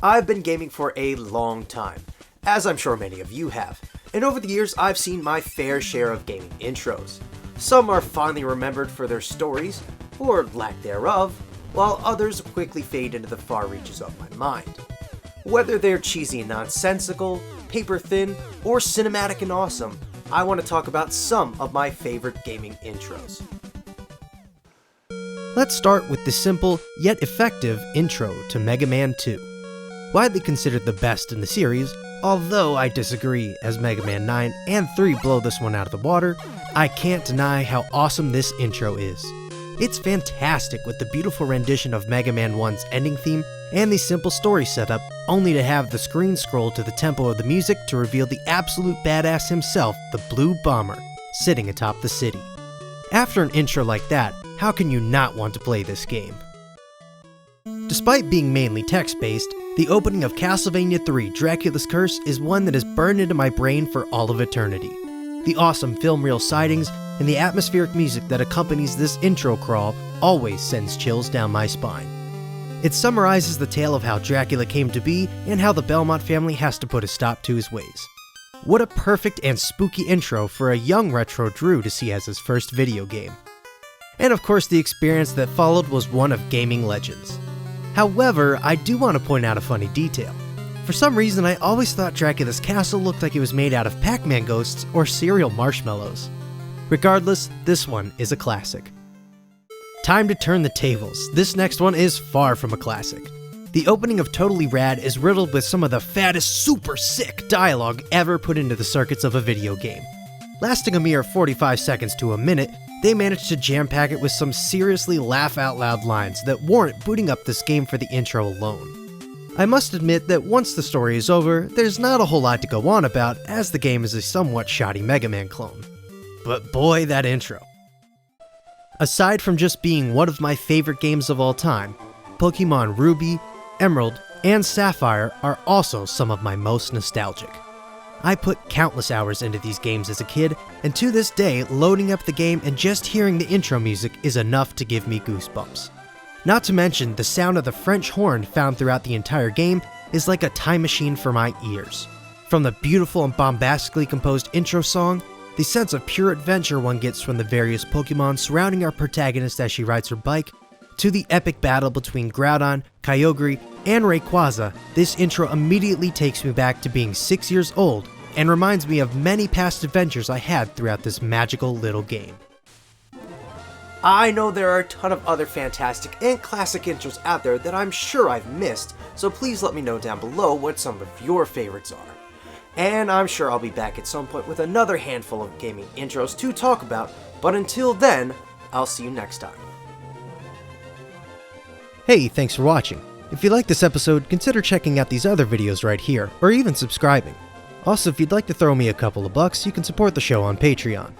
I've been gaming for a long time, as I'm sure many of you have, and over the years I've seen my fair share of gaming intros. Some are fondly remembered for their stories, or lack thereof, while others quickly fade into the far reaches of my mind. Whether they're cheesy and nonsensical, paper thin, or cinematic and awesome, I want to talk about some of my favorite gaming intros. Let's start with the simple, yet effective intro to Mega Man 2. Widely considered the best in the series, although I disagree as Mega Man 9 and 3 blow this one out of the water, I can't deny how awesome this intro is. It's fantastic with the beautiful rendition of Mega Man 1's ending theme and the simple story setup, only to have the screen scroll to the tempo of the music to reveal the absolute badass himself, the Blue Bomber, sitting atop the city. After an intro like that, how can you not want to play this game? Despite being mainly text-based, the opening of Castlevania 3 Draculas Curse is one that is burned into my brain for all of eternity. The awesome film reel sightings and the atmospheric music that accompanies this intro crawl always sends chills down my spine. It summarizes the tale of how Dracula came to be and how the Belmont family has to put a stop to his ways. What a perfect and spooky intro for a young Retrodrew to see as his first video game. And of course the experience that followed was one of gaming legends. However, I do want to point out a funny detail. For some reason, I always thought Dracula's castle looked like it was made out of Pac-Man ghosts or cereal marshmallows. Regardless, this one is a classic. Time to turn the tables. This next one is far from a classic. The opening of Totally Rad is riddled with some of the fattest, super sick dialogue ever put into the circuits of a video game. Lasting a mere 45 seconds to a minute, they managed to jam-pack it with some seriously laugh-out-loud lines that warrant booting up this game for the intro alone. I must admit that once the story is over, there's not a whole lot to go on about, as the game is a somewhat shoddy Mega Man clone. But boy, that intro. Aside from just being one of my favorite games of all time, Pokemon Ruby, Emerald, and Sapphire are also some of my most nostalgic. I put countless hours into these games as a kid, and to this day, loading up the game and just hearing the intro music is enough to give me goosebumps. Not to mention, the sound of the French horn found throughout the entire game is like a time machine for my ears. From the beautiful and bombastically composed intro song, the sense of pure adventure one gets from the various Pokemon surrounding our protagonist as she rides her bike, to the epic battle between Groudon, Kyogre, and Rayquaza, this intro immediately takes me back to being 6 years old and reminds me of many past adventures I had throughout this magical little game. I know there are a ton of other fantastic and classic intros out there that I'm sure I've missed, so please let me know down below what some of your favorites are. And I'm sure I'll be back at some point with another handful of gaming intros to talk about, but until then, I'll see you next time. Hey, thanks for watching. If you liked this episode, consider checking out these other videos right here, or even subscribing. Also, if you'd like to throw me a couple of bucks, you can support the show on Patreon.